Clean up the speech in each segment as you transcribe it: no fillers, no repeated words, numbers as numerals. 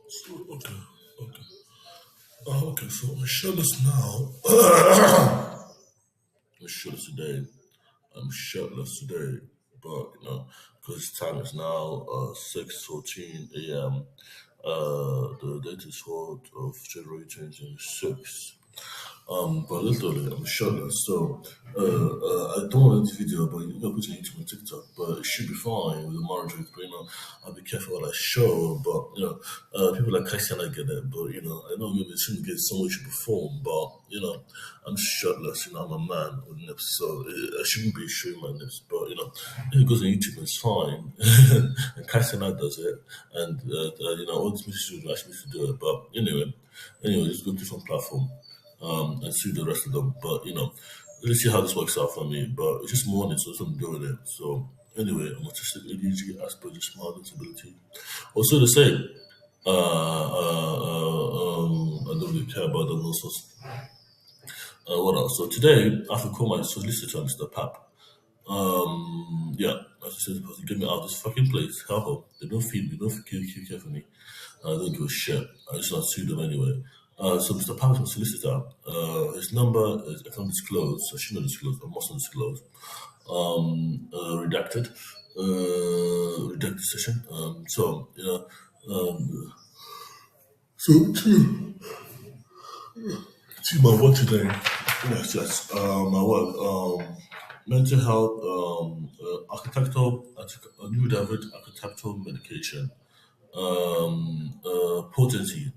So, okay. Okay, so I'm shirtless now. I'm shirtless today. I'm shirtless today, but because time is now 6:14 a.m. The date is 4th of January 2026. But literally, I'm shirtless, so I don't want this video, but you can put it on YouTube and TikTok, but it should be fine with the monitoring. But I'll be careful what I show. But people like Christian, I get it, but I know maybe it shouldn't get so much perform, but I'm shirtless. I'm a man with nips, so I shouldn't be showing my nips. But if it goes on YouTube, it's fine. And Christian does it, and all these musicians ask me to do it. But anyway, just go to different platform and see the rest of them. But let's see how this works out for me. But it's just morning, so it's something to do with it. So anywy, I'm autistic ADHD, Asperger's, mild disability. Also the same. I don't really care about them. Also, what else? So today I have to call my solicitor, Mr. Pap. Yeah, as I said, supposed to get me out of this fucking place. Hell, they don't feed me, they don't care for me. I don't give a shit. I just want to sue them anyway. So Mr. Patterson solicitor, his number is I can't disclose. I shouldn't disclose. I mustn't disclose. Redacted. Redacted session. So to my work today. Yes. My work. Mental health. New David architectural medication. Potency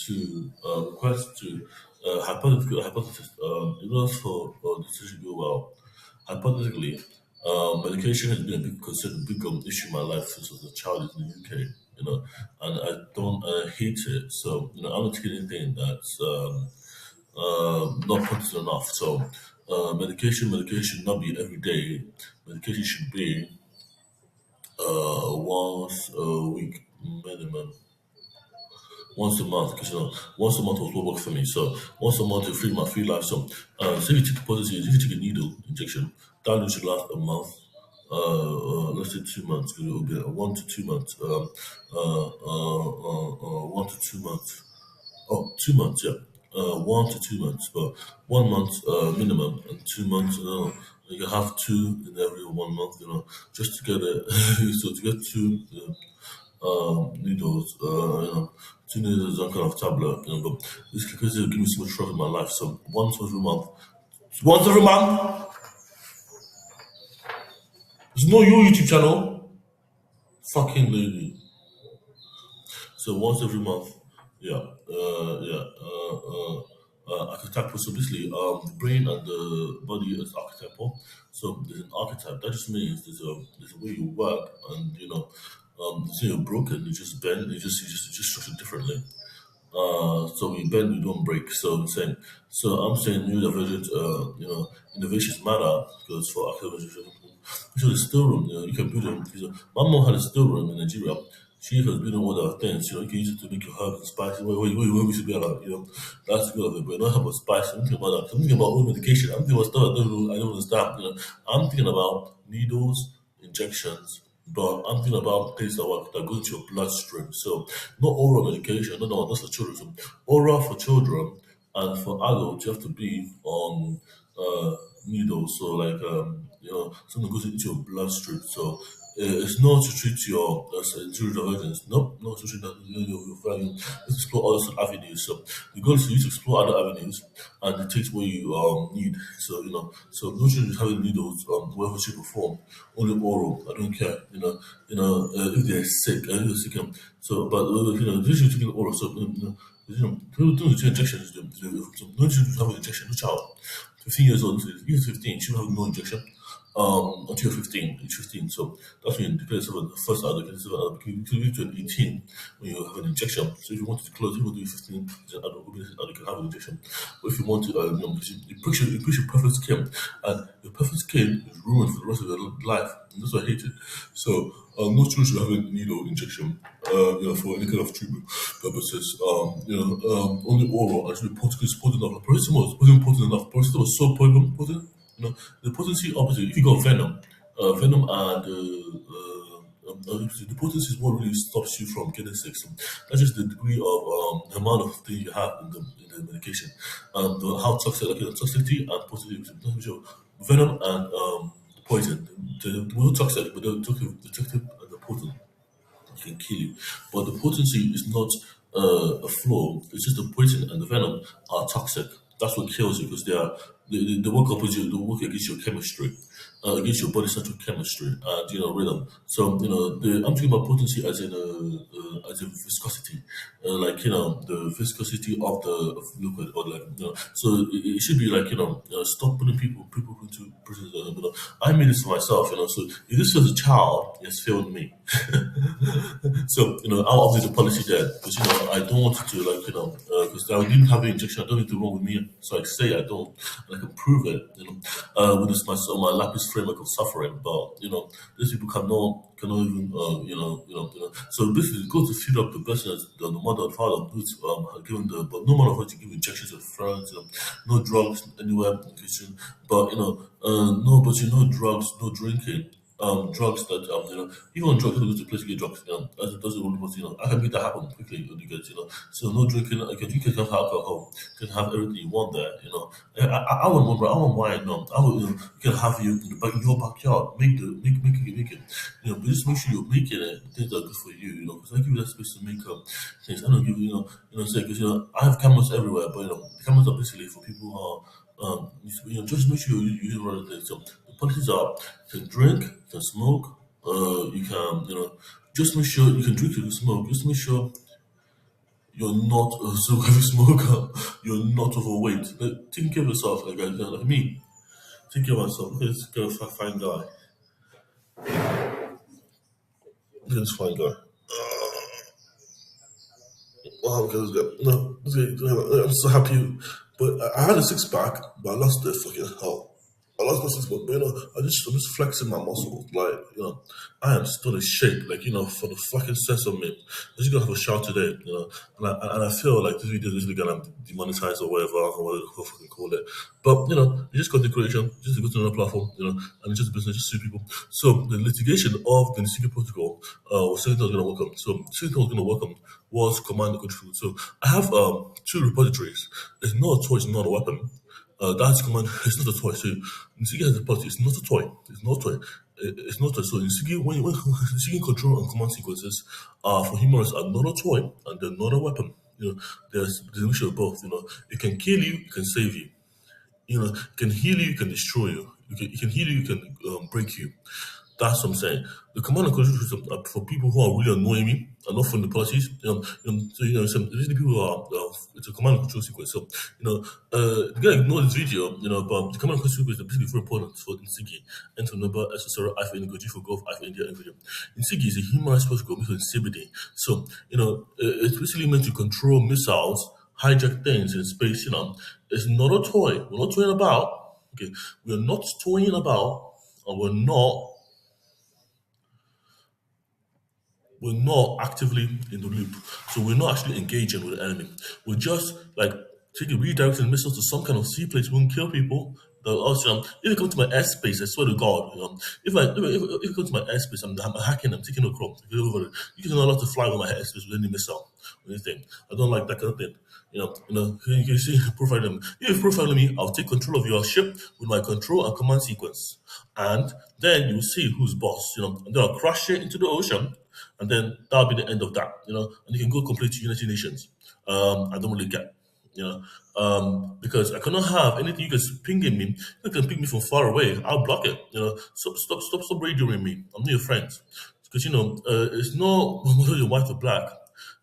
to request to hypothesis in order for the decision to go well. Hypothetically, medication has been a big considered big issue in my life since I was a child in the UK. And I hate it. So I'm not taking anything that's not potent enough. So medication not be every day. Medication should be once a week minimum, once a month, because once a month was what worked for me. So once a month to free my free life. So say you take a positive, if you take a needle injection, that should last a month. Let's say 2 months, because it will be 1 to 2 months. 1 to 2 months. Oh, 2 months, yeah. 1 to 2 months, but 1 month minimum, and 2 months. You can have two in every 1 month. Just to get it. So to get two needles, 2 needles is that kind of tablet. But this because it give me so much trouble in my life. So once every month. Once every month. There's no your YouTube channel. Fucking lady. So once every month, yeah, archetypal. So basically, the brain and the body is archetypal. So there's an archetype. That just means there's a way you work, and say you're broken, you just bend, you just structure differently. So we bend, we don't break. So I'm saying new divergent, innovations matter because for academic, the still room, you can build them. My mom had a still room in Nigeria. She was building all the things, you can use it to make your herbs and spicy. Where we should be like, that's good of it. But not about spice. I'm thinking about that. I'm thinking about old medication. I'm thinking about stuff I don't understand. I'm thinking about needles, injections, but I'm thinking about things that go into your bloodstream. So not oral medication. No, that's for children. So oral for children and for adults, you have to be on needles. So like something goes into your bloodstream. So it's not to treat your injury divergence. Nope, not to treat that. Your value. Let's explore other sort of avenues. So the goal is for you to explore other avenues and it takes what you need. So so no children is having needles, whatever shape or form, only oral. I don't care. If they're sick, if they're sick. But usually taking oral. So people do the injections. No children have an injection. No child. 15 years old, even 15, she will have no injection until 15, age 15. So that's when you declare yourself the first adult, you can be to 18 when you have an injection. So if you want to close, if you want to be 15, as an adult, you can have an injection. But if you want to, you push your perfect skin, and your perfect skin is ruined for the rest of your life. And that's why I hate it. So no children should have a needle injection, for any kind of treatment purposes. Only oral actually potent enough. Paracetamol wasn't potent enough. Paracetamol was so potent. The potency opposite. If you got venom, venom and the potency is what really stops you from getting sick. So that's just the degree of the amount of thing you have in the medication. How toxic, like toxicity and potency. So venom and poison. The more toxic, but the toxic and the potent can kill you. But the potency is not a flaw. It's just the poison and the venom are toxic. That's what kills you because they work opposite. They work against your chemistry, against your body's central chemistry and rhythm. So I'm talking about potency as in viscosity, like the viscosity of the liquid or like So it should be like stop putting people into prisons. I made this for myself. So if this was a child, it's failed me. So, I'll update the policy there because, I don't want it to, like, because I didn't have an injection. I don't need to wrong with me. So I say I don't, and I can prove it, with this, my lapis framework of suffering. But, these people cannot even, So basically, go to feed up the person, the mother and father, who's given but no matter what you give injections at friends, no drugs anywhere in the kitchen. But, no, but drugs, no drinking drugs that even on drugs, you go to a place to get drugs, that doesn't really work, I can make that happen quickly when you get, so no drinking, you can have alcohol, you can have everything you want there, I want one, bro, I want wine, no, I would, you can have you in your backyard, make it, but just make sure you're making it, things that are good for you, because I give you that space to make things, I don't give you, say, because, I have cameras everywhere, but, the cameras are basically for people who are, just make sure you use one of the things. So the policies are you can drink, you can smoke, you can, just make sure you can drink, you can smoke. Just make sure you're not a so heavy smoker, you're not overweight. Take care of yourself, like me. Take care of myself. Look at this girl, fine guy. Look at this fine guy. Wow, look at this guy. No, I'm so happy. But I had a six pack, but I lost it fucking hell. I lost my six pack, but I'm just flexing my muscles. Like, I am still in shape, like, for the fucking sense of me. I'm just gonna have a shower today, and I feel like this video is really gonna demonetize or whatever, or whatever you fucking call it. But, you just got the creation, just to go to another platform, and it's just a business, just sue people. So the litigation of the secret protocol was something that was gonna welcome. So something that was gonna welcome was command and control. So I have two repositories. It's not a toy, it's not a weapon. That's command. It's not a toy. So Nsugi has a policy. It's not a toy. It's not a toy. It's not a toy. So Nsugi, when Nsugi control and command sequences are for humans are not a toy and they're not a weapon. There's a mixture of both. It can kill you, it can save you. It can heal you, it can destroy you. It can heal you, it can break you. That's what I'm saying. The command and control system are for people who are really annoying me and not from the policies. Usually people who are, it's a command and control sequence. So, you're going to ignore this video, but the command and control sequence is basically very important for Insigi. Enter number, SSR, I for Indigo, G for Golf, I for India, and video. Insigi is a human protocol made in CBD. So, it's basically meant to control missiles, hijack things in space, It's not a toy. We're not toying about. Okay. We're not toying about, and we're not actively in the loop. So we're not actually engaging with the enemy. We're just like taking redirecting missiles to some kind of sea place. We won't kill people. Also, if you come to my airspace, I swear to God, if you come to my airspace, I'm hacking, I'm taking a crop. You're not allowed to fly over my airspace with any missile or anything. I don't like that kind of thing. You see, profiling me. If you profile me, I'll take control of your ship with my control and command sequence, and then you'll see who's boss. And then I'll crash it into the ocean, and then that'll be the end of that. And you can go complete to United Nations. I don't really care. Because I cannot have anything you guys pinging me. You can ping me from far away. I'll block it. Stop radioing me. I'm not your friend. Because it's not whether you're white or black.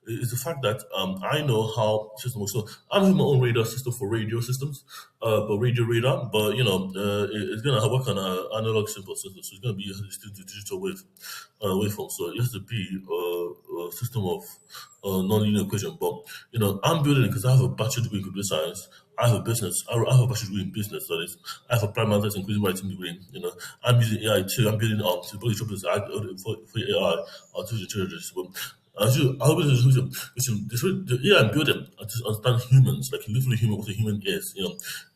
It's the fact that I know how system works. So I'm having my own radar system for radio systems, but radio radar. But it's gonna work on an analog simple system. So it's gonna be a digital waveform. So it has to be a system of non-linear equation. But I'm building it because I have a bachelor degree in computer science. I have a business. I have a bachelor degree in business studies. I have a prime master's in creative writing degree. I'm using AI too. I'm building to build for AI, artificial intelligence. I hope the AI I'm building to understand humans, like literally human, what a human is.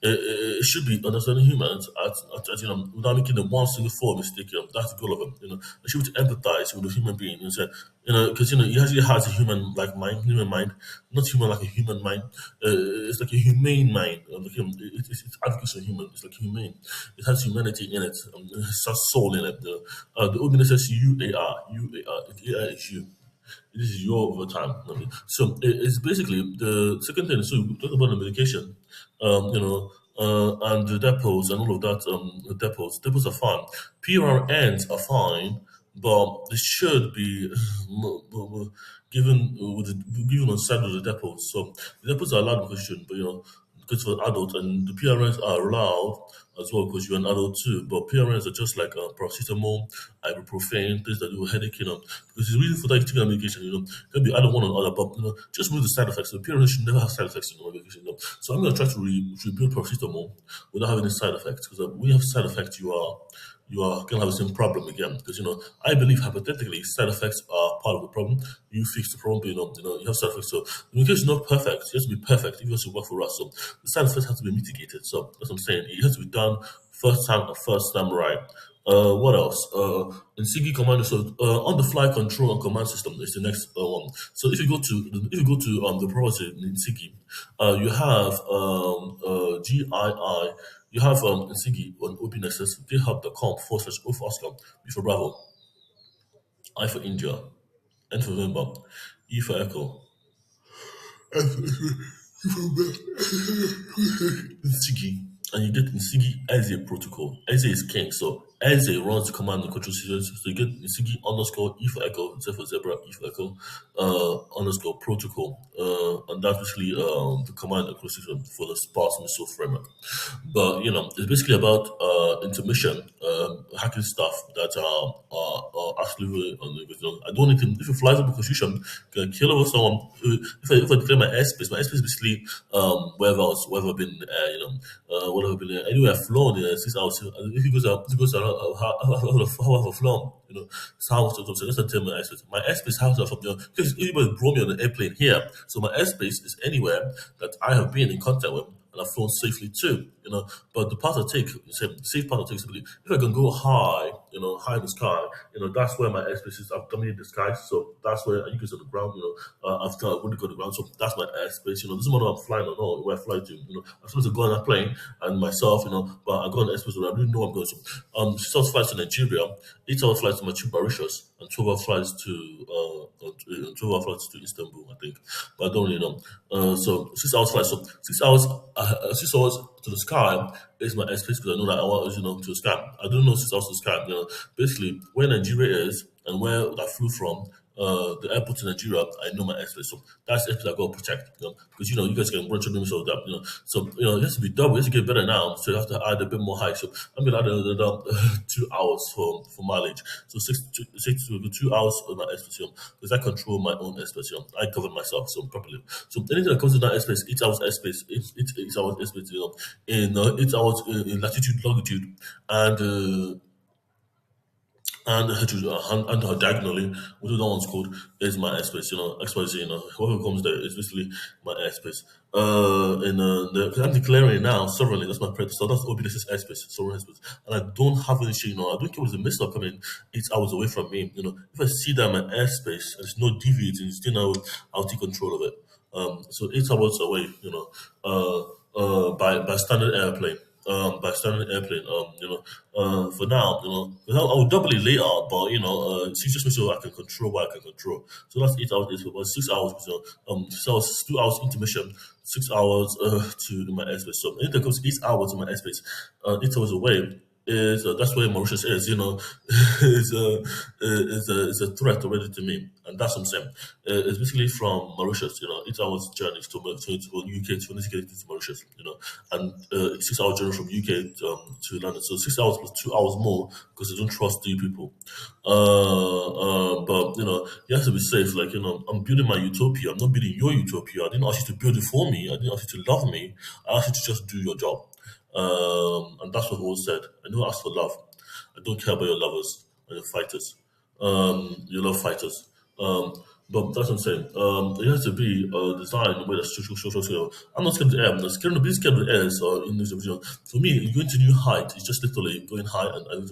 It should be understanding humans without making them one single form mistake. That's the goal of it. It should be to empathize with a human being. Because it actually has a human like mind, human mind, not human like a human mind. It's like a humane mind. It's advocates for human. It's like humane. It has humanity in it. It has soul in it. The OBINexus UAR. AI is you. This is your overtime. Okay. So it's basically the second thing. So we talk about the medication, and the depots and all of that. The depots are fine. PRNs are fine, but they should be given given on side of the depots. So the depots are allowed because but because for adults and the PRNs are allowed as well because you're an adult too. But PRNs are just like paracetamol, ibuprofen, things that do headache, because the reason for that taking medication, can be either one or the other, but just with the side effects. So PRNs should never have side effects in medication. So I'm gonna try to rebuild paracetamol without having any side effects because when you have side effects, you are gonna have the same problem again. Because I believe hypothetically side effects are part of the problem. You fix the problem, but you have side effects. So the medication is not perfect. It has to be perfect if it has to work for us. So the side effects have to be mitigated. So that's what I'm saying. It has to be done first time right. What else? In Sigi Command, so on the fly control and command system is the next one. So if you go to the property in Sigi, you have GII. You have in Sigi on OBINexus, github.com/O for Oscar, B for Bravo, I for India, N for November, E for Echo, Nsigi, and you get Nsigi as a protocol. Eze is king, so Eze runs the command and control systems. So you get Nsigi underscore E for Echo, Z for Zebra, E for Echo, underscore protocol. And that's basically the command and control system for the sparse missile framework. But it's basically about intermission, hacking stuff that are actually really on the I don't need to, if it flies over constitution, can kill over someone. If I declare my airspace basically wherever I've been, whatever I've been, anywhere I've flown, 6 hours. If it goes out, how I've flown, it's how so that's the term my airspace. My airspace how from because anybody brought me on an airplane here, so my airspace is anywhere that I have been in contact with and I've flown safely too, But the path I take, say, safe path I take is really, if I can go high, high in the sky, that's where my airspace is. I've dominated the sky, so that's where you can see the ground, after I've really got the ground, so that's my airspace, doesn't matter if I'm flying or not, where I fly to, I'm supposed to go on a plane and myself, but I go on the airspace where I really know I'm going. So, 6 hours flights to Nigeria, 8 hours flights to Mauritius, and 12 hour flights to 12 hour flights to Istanbul, I think, but I don't really know. So 6 hours flight, so 6 hours, 6 hours to the sky is my airspace because I know that I want to the sky. I don't know 6 hours to the sky. Basically where Nigeria is and where I flew from, the airport in Nigeria, I know my airspace. So that's the airspace I gotta protect. Because you guys can run through them so that So it has to be double, it has to get better now. So you have to add a bit more height. So I'm gonna add another 2 hours for mileage. So 2 hours on my airspace because I control my own airspace. I govern myself so properly. So anything that comes in that airspace, 8 hours airspace, 8 hours airspace, in 8 hours in latitude, longitude, and diagonally, whatever that one's called, is my airspace. XYZ. Whoever comes there is basically my airspace. Because I'm declaring it now sovereignly. That's my predator. So that's OBINexus airspace, sovereign airspace, and I don't have any shit. I don't care what's a missile coming 8 hours away from me. If I see that my airspace and there's no deviating, still I'll take control of it. So 8 hours away. By standard airplane. For now, I'll double it later, but just make sure I can control what I can control. So that's 8 hours, but 6 hours, 6 hours, 2 hours intermission, 6 hours to my airspace. So anything that goes 8 hours to my airspace, 8 hours away is that's where Mauritius is. Is a threat already to me, and that's what I'm saying. It's basically from Mauritius. 8 hours journey to UK to get to Mauritius. And 6 hour journey from UK to London. So 6 hours plus 2 hours more because I don't trust the people. But you have to be safe. Like I'm building my utopia. I'm not building your utopia. I didn't ask you to build it for me. I didn't ask you to love me. I asked you to just do your job. And that's what was said. I don't ask for love. I don't care about your lovers and your fighters. You love fighters. But that's what I'm saying. It has to be designed in a way that's social. I'm not scared of the air. I'm not scared of being scared of the air. So in this division, for me, going to new height is just literally going high and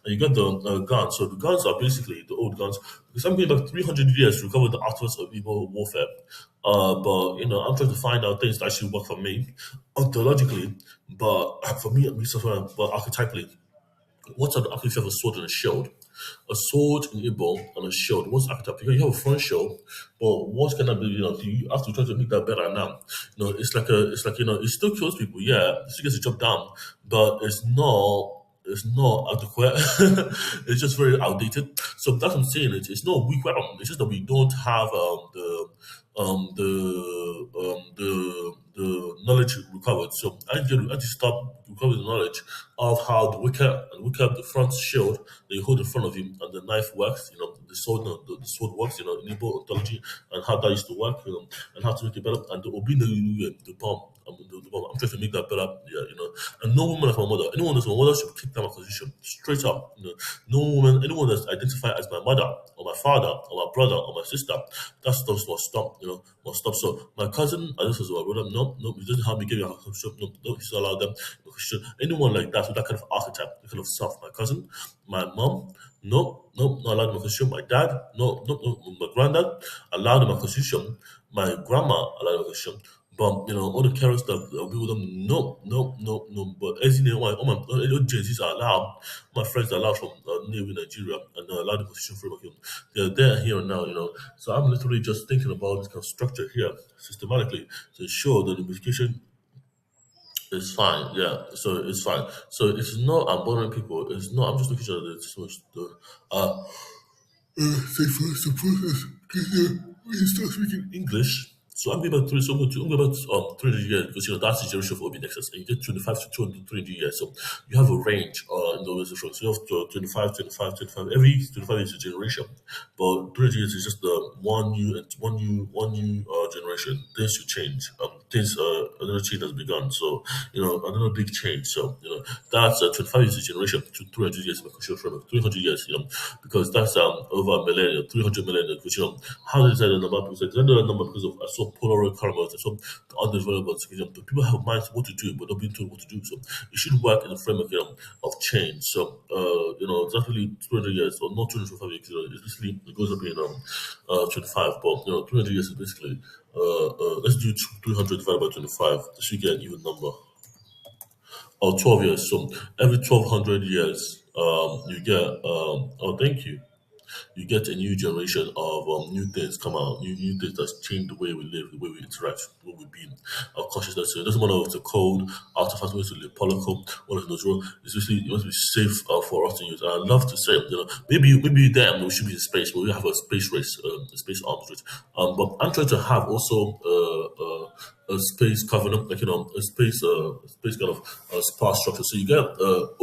you got the guns. So the guns are basically the old guns. Because I'm going back 300 years to recover the artifacts of evil warfare. But I'm trying to find out things that actually work for me ontologically. But for me, at least, but archetypally. What's an archetype? You have a sword and a shield. A sword in Igbo and a shield. What's the archetype? You have a front shield, but what's gonna be? You have to try to make that better now. It's like it still kills people. Yeah, it still gets the job done, but it's not adequate. It's just very outdated. So that's what I'm saying. It's not a weak weapon. It's just that we don't have the knowledge recovered. So I just stop recovering the knowledge of how the wicker, the front shield that you hold in front of you, and the knife works. The sword, the sword works. In Igbo ontology, and how that used to work. And how to make it better. And the obina, the bomb. The bomb. I'm trying to make that better. Yeah, and no woman as my mother. Anyone that's my mother should kick down my position straight up. No woman, anyone that's identified as my mother or my father or my brother or my sister, that stuff must stop. Must stop. So my cousin, I just said, my brother, no, no, he doesn't have me give you a position. No, no, he's allowed them. Because anyone like that with that kind of archetype, that kind of self, my cousin, my mom, no, no, not allowed in my constitution. My dad, no, no, no, my granddad allowed in my constitution. My grandma allowed in my constitution. But all the carrots that I'll be with them, no, no, no, no. But as you know, all Gen Zs are allowed. My friends are allowed from neighboring Nigeria, and they're allowed the position framework. They're there here and now. So I'm literally just thinking about this kind of structure here systematically to ensure that the unification is fine. Yeah, so it's fine. So it's not I'm bothering people. It's not. I'm just looking at the so much the say first the process when you start speaking English. So I'm going about three. So I'm going about 300 years because that's the generation of OBINexus, and you get 25 to 200, 300 years. So you have a range in the organization. So you have 25, 25, 25. Every 25 is a generation, but 300 years is just the one new generation. Things should change. Things another change has begun. So another big change. So that's 25 years a generation to 300 years in the cultural framework. 300 years. Because that's over a millennium, 300 millennium. Which how did I decide the number? Because I decided the number because of I saw Polaroid cameras, I saw the underdeveloped. But people have minds what to do, but not being told what to do. So it should work in the framework of change. So that's really 200 years or not 225 years. It's basically it goes up in 25, but 300 years is basically let's do 300 divided by 25. This should get an even number. Or 12 years. So every 1200 years, you get oh thank you, you get a new generation of new things come out, new things that change the way we live, the way we interact, the way we be, our consciousness. So it doesn't matter if it's a code, artifact, whether it's a polycode, one of those rules. It's basically it must be safe for us to use. And I love to say, maybe then we should be in space, but we have a space race, a space arms race. But I'm trying to have also a space covenant, like a space kind of sparse structure. So you get O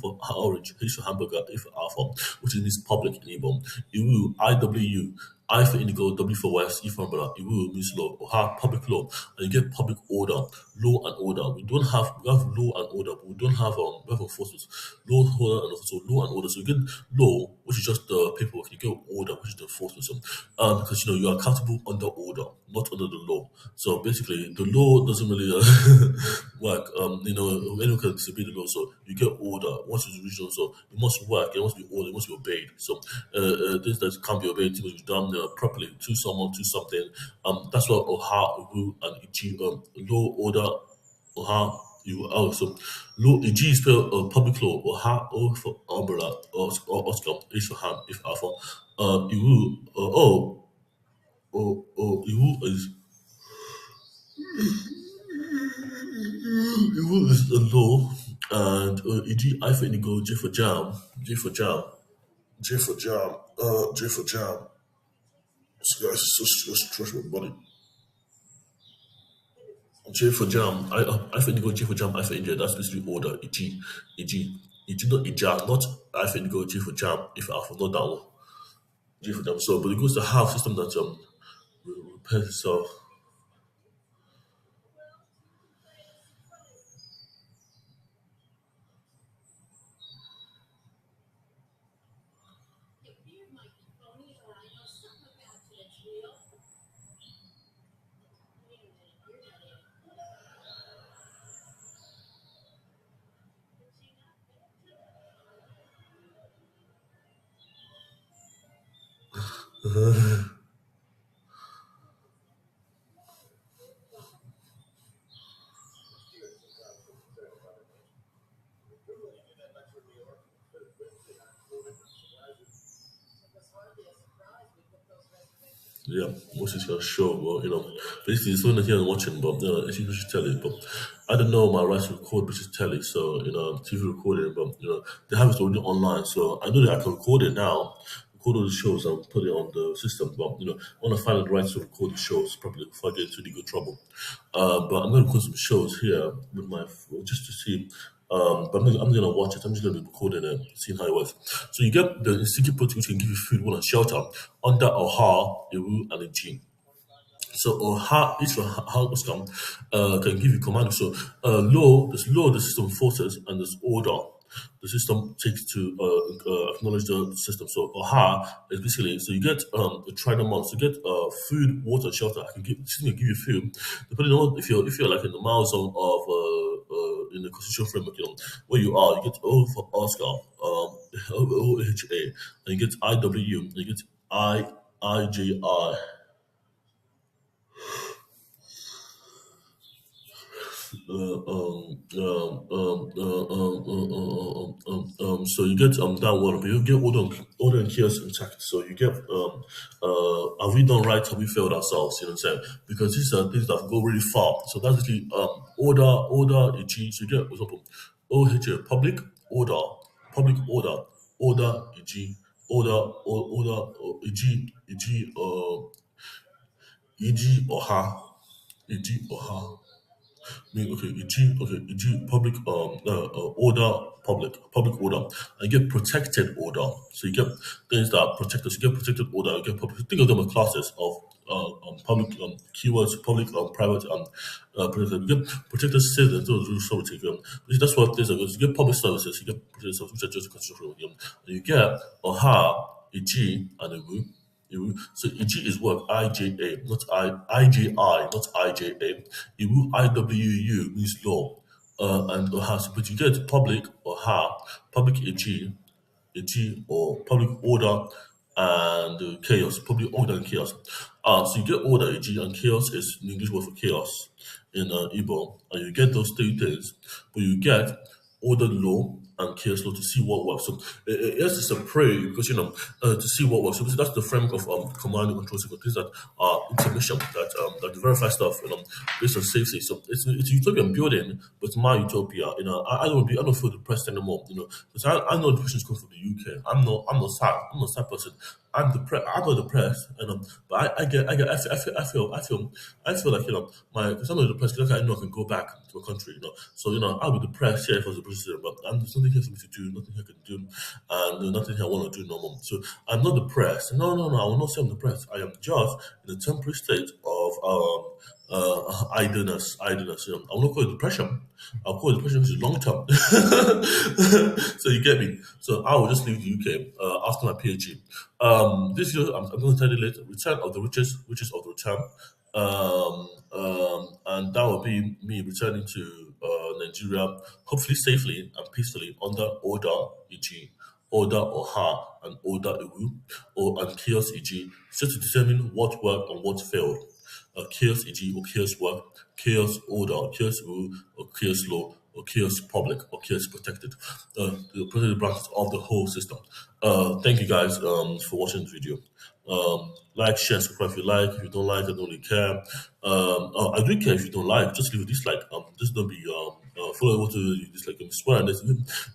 for orange, H for hamburger, A for alpha, which means public in Igbo. Iwu, IW, I for indigo, W for West, E for umbrella. Iwu means law. Oha, public law, and you get public order, law and order. We have law and order, but we don't have we have enforcement. Law, order, and also law and order. So you get law, which is just the paperwork. You get order, which is the enforcement. So, because you are accountable under order, not under the law. So basically, the law doesn't really work. Anyone can disobey the law. So you get order once it's regional. So it must work. It must be ordered. It must be obeyed. So things that can't be obeyed, things must be done properly to someone, to something. That's what Oha, Ugu, and Ichi, law, order, Oha. So law, G is spelled public law. Oha, O for umbrella, Oscar, H for hand, if alpha. Iwu, Iwu is Iwu is a law, and E.g. I for indigo, J for jam, J for jam, J for jam, J for jam. So guys, it's so stretch my body. J for jam, I for indigo, J for jam, I for India. That's basically order. E.g., not Ija, not I for indigo, J for jam, if alpha, not that one. J for jam. So, but it goes to have system that repairs itself. Yeah, most is your show. Well, basically it's only here and watching, but it's British telly. But I don't know my rights to record British telly, so TV recording. But they have it already online, so I know that I can record it now, record all the shows and put it on the system. But I want to find the rights to record the shows properly before I get into legal trouble. But I'm going to record some shows here with my just to see. But I'm gonna watch it. I'm just gonna be recording it, seeing how it works. So you get the institute protein which can give you food, water, and shelter under OHA, a rule, and a G. So OHA, each outcome can give you command. So law the system forces, and there's order the system takes to acknowledge the system. So OHA is basically, so you get a trident month. So you get food, water, shelter. I can give system can give you food depending on if you're like in the mile zone of in the constitutional framework, where you are, you get O for Oscar, OHA, and you get IW, and you get IJI. So you get that one, but you get order and chaos intact. So you get have we done right? Have we failed ourselves? You know what I'm saying? Because these are things that go really far. So that's actually order e.g. So you get, for example, OHA public order e.g. order e.g. e.g. or ha e.g. or ha. Okay, public public order, and you get protected order. So you get things that are protected. So you get protected order. You get public. Think of them as classes of public keywords, public private protected. You get protected citizens. Those rules take which that's what things are. You get public services. You get protected services, which are just constitutional. And you get OHA, a G, and a W. So EG is what IJA, not IJI, not IJA. Iwu IWU means law, and has, but you get public or public AG or public order and chaos, public order and chaos. So you get order AG, and chaos is the English word for chaos in Igbo, and you get those three things, but you get order law and chaos law to see what works. So it's just a pray because to see what works. So that's the framework of command and control sequence, things that are intermission that verify stuff based on safety. So it's a utopian building, but it's my utopia. I don't feel depressed anymore. Because I know depression is coming from the UK. I'm not sad. I'm not a sad person. I'm not depressed, but I feel like because I'm not depressed, because I know I can go back to a country, So I'll be depressed here if I was a British citizen, but there's nothing here for me to do, nothing I can do, and nothing here I want to do no more. So I'm not depressed. No, I will not say I'm depressed. I am just in a temporary state of idleness. I will not call it depression. I'll call it depression, which is long term. So you get me. So I will just leave the UK after my PhD. This year, I'm going to tell you later. Return of the riches of the return. And that will be me returning to Nigeria, hopefully safely and peacefully under order, e.g., order OHA and order EWU, and chaos, e.g., just to determine what worked and what failed. Chaos, e.g., or chaos work, chaos order, chaos rule, or chaos law, or chaos public, or chaos protected. The protected branches of the whole system. Thank you guys for watching this video. Like, share, subscribe if you like. If you don't like, I don't really care. I do care if you don't like. Just leave a dislike. Just don't be follow what to dislike and swear. And if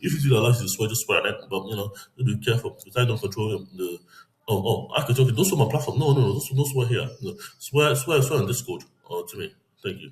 you feel like to swear, just swear. But just be careful because I don't control the. I can talk. Don't swear my platform. No. Don't swear here. No. Swear on Discord to me. Thank you.